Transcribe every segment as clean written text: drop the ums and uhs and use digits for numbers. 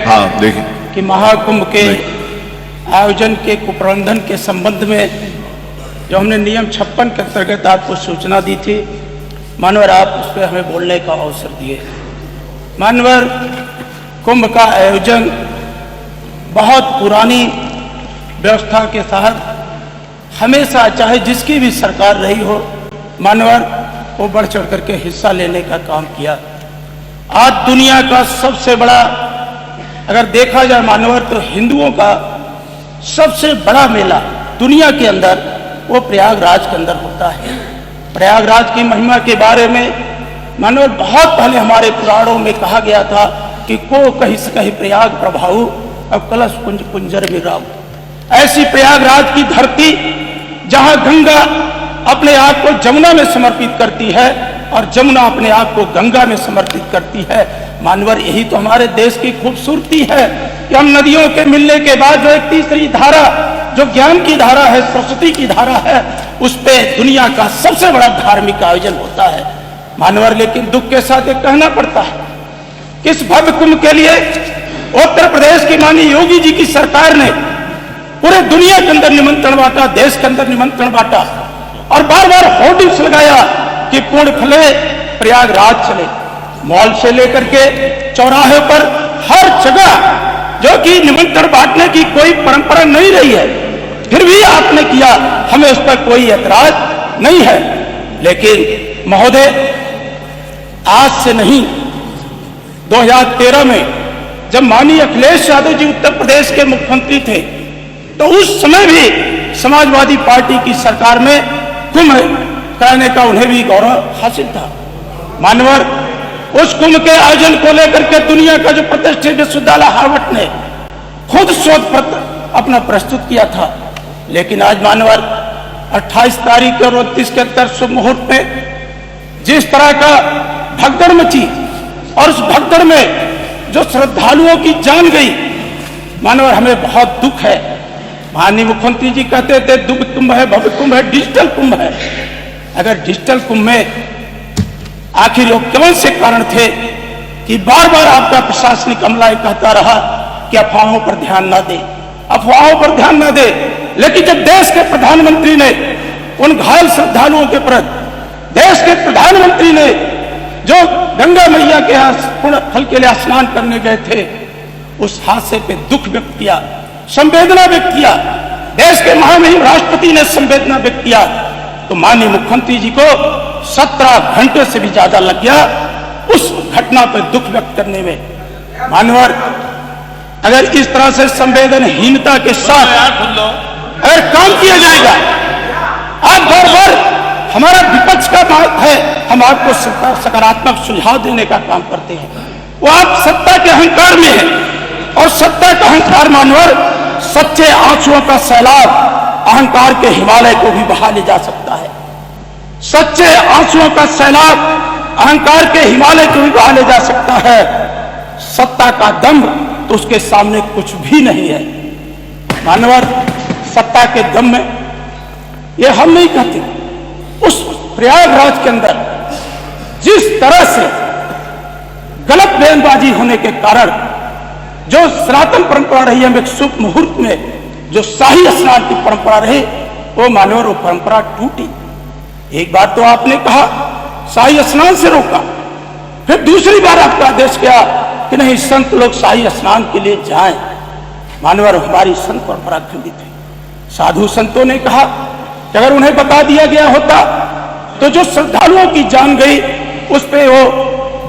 हाँ देखिए कि महाकुंभ के आयोजन के कुप्रबंधन के संबंध में जो हमने नियम 56 के अंतर्गत आपको सूचना दी थी, मानवर आप उस पर हमें बोलने का अवसर दिए। मानवर कुंभ का आयोजन बहुत पुरानी व्यवस्था के तहत हमेशा चाहे जिसकी भी सरकार रही हो, मानवर वो बढ़ चढ़ करके हिस्सा लेने का काम किया। आज दुनिया का सबसे बड़ा अगर देखा जाए मानवर तो हिंदुओं का सबसे बड़ा मेला दुनिया के अंदर वो प्रयागराज के अंदर होता है। प्रयागराज की महिमा के बारे में मानवर बहुत पहले हमारे पुराणों में कहा गया था कि को कहीं से कहीं प्रयाग प्रभाऊ अब कलश कुंज कुंजर विराम। ऐसी प्रयागराज की धरती जहां गंगा अपने आप को जमुना में समर्पित करती है और जमुना अपने आप को गंगा में समर्पित करती है। मानवर यही तो हमारे देश की खूबसूरती है कि हम नदियों के मिलने के बाद जो एक तीसरी धारा जो ज्ञान की धारा है, सरस्वती की धारा है, उस पे दुनिया का सबसे बड़ा धार्मिक आयोजन होता है। मानवर लेकिन दुख के साथ एक कहना पड़ता है कि इस भव्य कुंभ के लिए उत्तर प्रदेश की माननीय योगी जी की सरकार ने पूरे दुनिया के अंदर निमंत्रण बांटा, देश के अंदर निमंत्रण बांटा और बार बार होर्डिंग्स लगाया कि कुंभ खुले, प्रयागराज चले। मॉल से लेकर के चौराहे पर हर जगह जो कि निमंत्रण बांटने की कोई परंपरा नहीं रही है, फिर भी आपने किया, हमें उस पर कोई ऐतराज नहीं है। लेकिन महोदय आज से नहीं, 2013 में जब माननीय अखिलेश यादव जी उत्तर प्रदेश के मुख्यमंत्री थे तो उस समय भी समाजवादी पार्टी की सरकार में कुंभ कराने का उन्हें भी गौरव हासिल था। मानवर उस कुंभ के आयोजन को लेकर के दुनिया का जो प्रतिष्ठित विश्वविद्यालय हार्वर्ड ने खुद शोध पत्र अपना प्रस्तुत किया था। लेकिन आज मानवर 28 तारीख और 29 के अंतर शुभ मुहूर्त में जिस तरह का भगदड़ मची और उस भगदड़ में जो श्रद्धालुओं की जान गई, मानवर हमें बहुत दुख है। माननीय मुख्यमंत्री जी कहते थे दुख कुंभ है, भव्य कुंभ है, डिजिटल कुंभ है। अगर डिजिटल कुंभ में आखिर वो कौन से कारण थे कि बार बार आपका प्रशासनिक अमला कहता रहा कि अफवाहों पर ध्यान ना दे, अफवाहों पर ध्यान ना दे। लेकिन जब देश के प्रधानमंत्री ने उन घायल श्रद्धालुओं के प्रति, देश के प्रधानमंत्री ने जो गंगा मैया के यहाँ पुण्य फल के लिए स्नान करने गए थे, उस हादसे पे दुख व्यक्त किया, संवेदना व्यक्त किया, देश के महामहिम राष्ट्रपति ने संवेदना व्यक्त किया, तो माननीय मुख्यमंत्री जी को 17 घंटे से भी ज्यादा लग गया उस घटना पर दुख व्यक्त करने में। मानवर अगर इस तरह से संवेदनहीनता के साथ अगर काम किया जाएगा, आप बार बार हमारा विपक्ष का बात है, हम आपको सकारात्मक सुझाव देने का काम करते हैं, वो आप सत्ता के अहंकार में है और सत्ता का अहंकार मानवर सच्चे आंसुओं का सैलाब अहंकार के हिमालय को भी बहा ले जा सकता है। सच्चे आंसुओं का सैलाब अहंकार के हिमालय को भी बहा ले जा सकता है। सत्ता का दम्भ तो उसके सामने कुछ भी नहीं है। मानवर सत्ता के दम में ये हम नहीं कहते, उस प्रयागराज के अंदर जिस तरह से गलत बयानबाजी होने के कारण जो सनातन परंपरा रही है, एक शुभ मुहूर्त में जो शाही स्नान की परंपरा रही, वो मानवर वो परंपरा टूटी। एक बार तो आपने कहा शाही स्नान से रोका, फिर दूसरी बार आपका आदेश किया कि नहीं संत लोग शाही स्नान के लिए जाएं। मानवर हमारी संत परंपरा खंडित है। साधु संतों ने कहा कि अगर उन्हें बता दिया गया होता तो जो श्रद्धालुओं की जान गई उस पे वो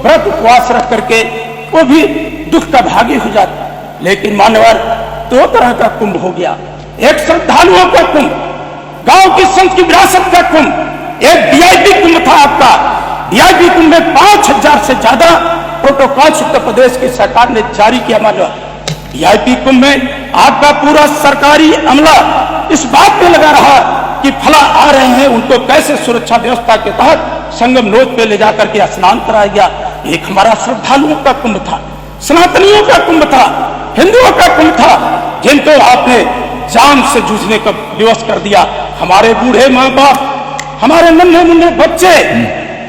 व्रत उपवास रख करके वो भी दुख का भागी हो जाता। लेकिन मानवर दो तरह का कुंभ हो गया, एक श्रद्धालुओं का कुंभ, गांव की संत की विरासत का कुंभ, एक वीआईपी कुंभ था आपका। वीआईपी कुंभ में 5000 से ज्यादा प्रोटोकॉल उत्तर प्रदेश की सरकार ने जारी किया। मानवर वीआईपी कुंभ में आपका पूरा सरकारी अमला इस बात पे लगा रहा कि फला आ रहे हैं, उनको कैसे सुरक्षा व्यवस्था के तहत संगम नोद पे ले जाकर के स्नान कराया गया। एक हमारा श्रद्धालुओं का कुंभ था, सनातनियों का कुंभ था, हिंदुओं का कुंभ था, जिनको आपने जान से जूझने का दिवस कर दिया। हमारे बूढ़े माँ बाप, हमारे नन्हे मुन्ने बच्चे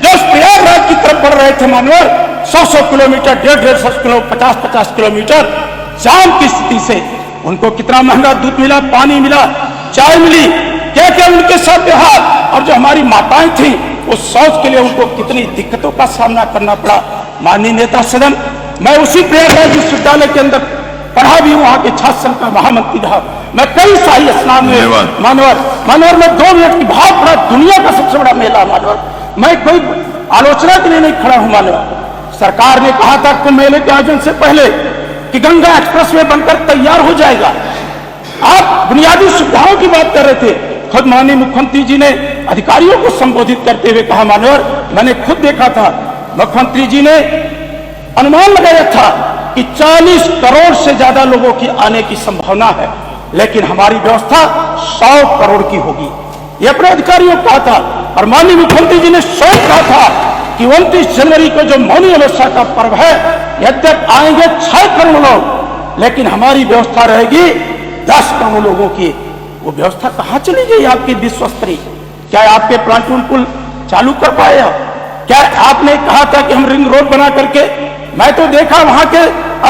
जो प्रयागराज की तरफ बढ़ रहे थे मानवर, 100 किलोमीटर, 150 किलोमीटर, 50 किलोमीटर जाम की स्थिति से उनको कितना महंगा दूध मिला, पानी मिला, चाय मिली, क्या क्या उनके साथ व्यवहार, और जो हमारी माताएं थी वो शौच के लिए उनको कितनी दिक्कतों का सामना करना पड़ा। माननीय नेता सदन, मैं उसी प्रयागराज विश्वविद्यालय के अंदर पढ़ा भी हूँ, वहां के छात्र संघ का महामंत्री रहा। मैं कई शाही स्नान में मानवर में 2 मिनट की बहुत बड़ा दुनिया का सबसे बड़ा मेला मानवर, मैं कोई आलोचना के लिए नहीं खड़ा हूं। मानवर सरकार ने कहा था कुंभ मेले के आयोजन से पहले कि गंगा एक्सप्रेस वे बनकर तैयार हो जाएगा। आप बुनियादी सुविधाओं की बात कर रहे थे, खुद माननीय मुख्यमंत्री जी ने अधिकारियों को संबोधित करते हुए कहा, मानवर मैंने खुद देखा था, मुख्यमंत्री जी ने अनुमान लगाया था कि 40 करोड़ से ज्यादा लोगों की आने की संभावना है, लेकिन हमारी व्यवस्था 100 करोड़ की होगी, ये अपने अधिकारियों को कहा था। और माननीय मुख्यमंत्री जी ने स्वयं कहा था कि 29 जनवरी को जो मौनी अमावस्या का पर्व है, यद्यप आएंगे 6 करोड़ लोग, लेकिन हमारी व्यवस्था रहेगी 10 करोड़ लोगों की। वो व्यवस्था कहां चली गई आपकी विश्व स्तरीय? क्या आपके प्लाटून पुल चालू कर पाए? क्या आपने कहा था कि हम रिंग रोड बना करके, मैं तो देखा वहां के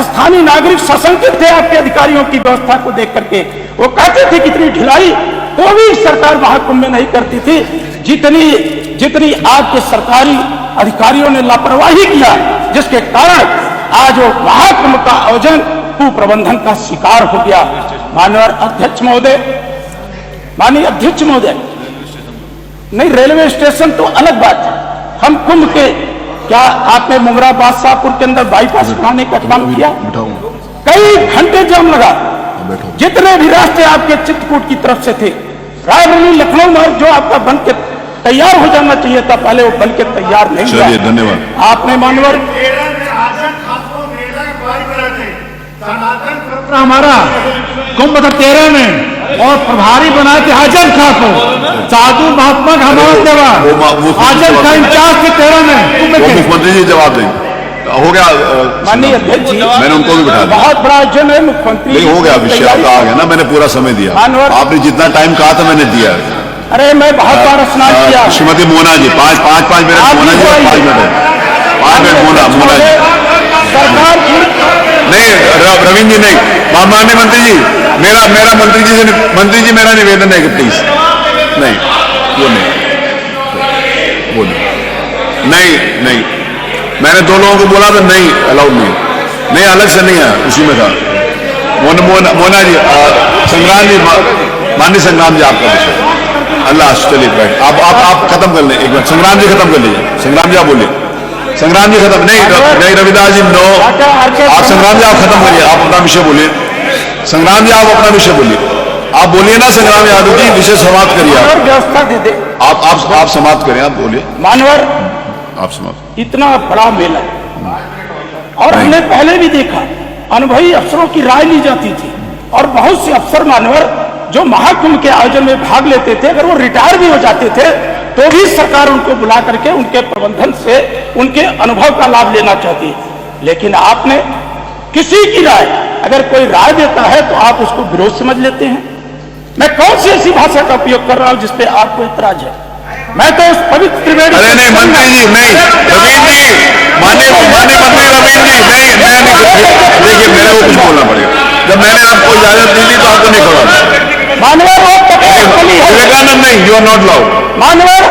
स्थानीय नागरिक सशंकित थे आपके अधिकारियों की व्यवस्था को देख करके। वो कहते थे कितनी ढिलाई तो भी सरकार महाकुंभ में नहीं करती थी, जितनी आपके सरकारी अधिकारियों ने लापरवाही किया, जिसके कारण आज वो महाकुंभ का आयोजन कुप्रबंधन का शिकार हो गया। माननीय अध्यक्ष महोदय, नहीं रेलवे स्टेशन तो अलग बात है, हम कुंभ के क्या आपने मुंगरा बादशाहपुर के अंदर बाईपास बनाने का काम किया? कई घंटे जाम लगा, जितने भी रास्ते आपके चित्रकूट की तरफ से थे, रायबरेली लखनऊ मार्ग जो आपका बन के तैयार हो जाना चाहिए था, पहले वो बन के तैयार नहीं हुआ। धन्यवाद। आपने मानवर हमारा कुंभ 13 में और प्रभारी बनाए थे आजम खां को, साधु महात्मा का हमारा देवा आजम खां इंचार्ज थे 13 में। मुख्यमंत्री जी जवाब देंगे। हो गया माननीय अध्यक्ष जी, मैंने उनको भी बिठा दिया। बहुत बड़ा आयोजन है मुख्यमंत्री। नहीं हो गया, विषय आपका आ गया ना, मैंने पूरा समय दिया, आपने जितना टाइम कहा था मैंने दिया। अरे मैं बहुत बार स्नान किया। श्रीमती मोना जी 5 मिनट, मोना जी 5 मिनट, मोना जी सरकार नहीं, रविंद्र जी नहीं, माननीय मंत्री जी, मेरा मंत्री जी मेरा निवेदन है कि प्लीज नहीं, वो नहीं, मैंने 2 लोगों को बोला था नहीं, अलाउड नहीं, अलग से नहीं है, उसी में था। मोना जी, संग्राम जी, माननीय संग्राम जी आपका विषय। अल्लाह, चलिए बैठ, आप खत्म कर लें, एक मिनट, संग्राम जी खत्म कर लीजिए, संग्राम जी आप बोलिए, संग्राम जी खत्म नहीं, रविदास जी नो, आप संग्राम जी आप खत्म करिए, आप अपना विषय बोलिए, संग्राम जी आप अपना विषय बोलिए, आप बोलिए ना संग्राम यादव जी, विषय समाप्त करिए, व्यवस्था दे दे, आप समाप्त करें, आप बोलिए मानवर। आप समाप्त। इतना बड़ा मेला और हमने पहले भी देखा, अनुभवी अफसरों की राय ली जाती थी, और बहुत से अफसर मानवर जो महाकुंभ के आयोजन में भाग लेते थे, अगर वो रिटायर भी हो जाते थे तो भी सरकार उनको बुला करके उनके प्रबंधन से उनके अनुभव का लाभ लेना चाहती है। लेकिन आपने किसी की राय, अगर कोई राय देता है तो आप उसको विरोध समझ लेते हैं। मैं कौन सी ऐसी भाषा का उपयोग कर रहा हूं जिसपे आपको इतराज है? मैं तो उस पवित्र त्रिवेणी, अरे नहीं मंत्री जी, नहीं रवींद्र जी, माननीय मंत्री रवींद्र जी, नहीं, देखिए मेरे को कुछ बोलना पड़ेगा, जब मैंने आपको इजाजत दी थी तो आपको नहीं खोला। मानवर वो तपोस्थली है, विवेकानंद नहीं, यू आर नॉट लाउड। मानवर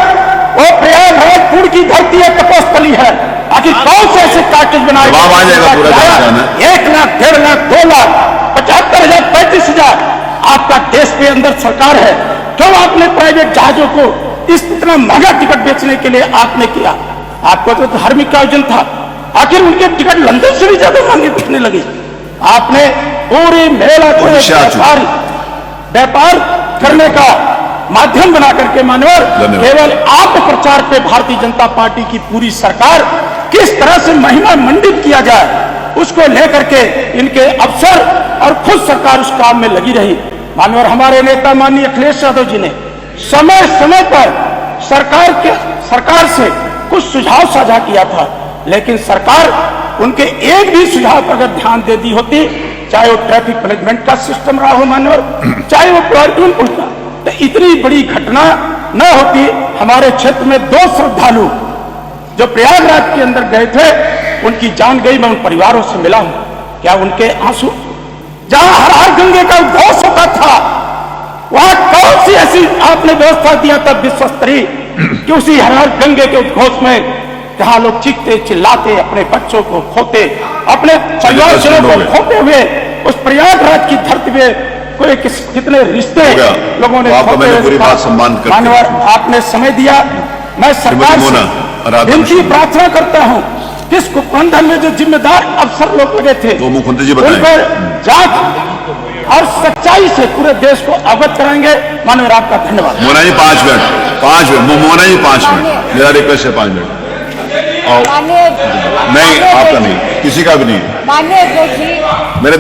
वो प्रयागराज की धरती है, तपोस्थली है। आखिर कौन से ऐसे पैकेज बनाए? जवाब आ जाएगा पूरा जाना। 1 लाख, 1.5 लाख, 2 लाख, 75,000, 35,000 आपका देश के अंदर सरकार है, क्यों आपने प्राइवेट जहाजों को इस इतना महंगा टिकट बेचने के लिए आपने किया? आपको तो धार्मिक आयोजन था, आखिर उनके टिकट लंदन से भी ज्यादा महंगे बिकने लगे। आपने पूरे मेला को व्यापार करने का माध्यम बना करके मानवर, केवल आप प्रचार पे भारतीय जनता पार्टी की पूरी सरकार किस तरह से महिमा मंडित किया जाए उसको लेकर के इनके अफसर और खुद सरकार उस काम में लगी रही। मानवर हमारे नेता माननीय अखिलेश यादव जी ने समय समय पर सरकार से कुछ सुझाव साझा किया था, लेकिन सरकार उनके एक भी सुझाव पर अगर ध्यान दे दी होती, चाहे वो ट्रैफिक मैनेजमेंट का सिस्टम रहा हो मानवर, चाहे वो प्लाटून पुल का, तो इतनी बड़ी घटना न होती। हमारे क्षेत्र में 2 श्रद्धालु जो प्रयागराज के अंदर गए थे, उनकी जान गई। मैं उन परिवारों से मिला हूं, क्या उनके आंसू जहां हर हर गंगे का उद्घोष होता था, वहां कौन सी ऐसी आपने व्यवस्था दिया तब विश्व स्तरीय कि उसी हर हर गंगे के उद्घोष में जहां लोग चीखते चिल्लाते, अपने बच्चों को खोते, अपने परिवारजनों को खोते हुए उस प्रयागराज की धरती पे कोई कितने रिश्ते लोगों ने खोते हुए। मानवर आपने समय दिया, मैं सरकार से विनती प्रार्थना करता हूं कि इस कुप्रबंधन में जो जिम्मेदार अफसर लोग लगे थे उन पर जांच और सच्चाई से पूरे देश को अवगत कराएंगे। मानवर आपका धन्यवाद। मोना जी 5 मिनट, मोना जी 5 मिनट, मेरा रिक्वेस्ट है 5 मिनट। नहीं, आपका नहीं, किसी का भी नहीं। माननीय अध्यक्ष जी, मेरे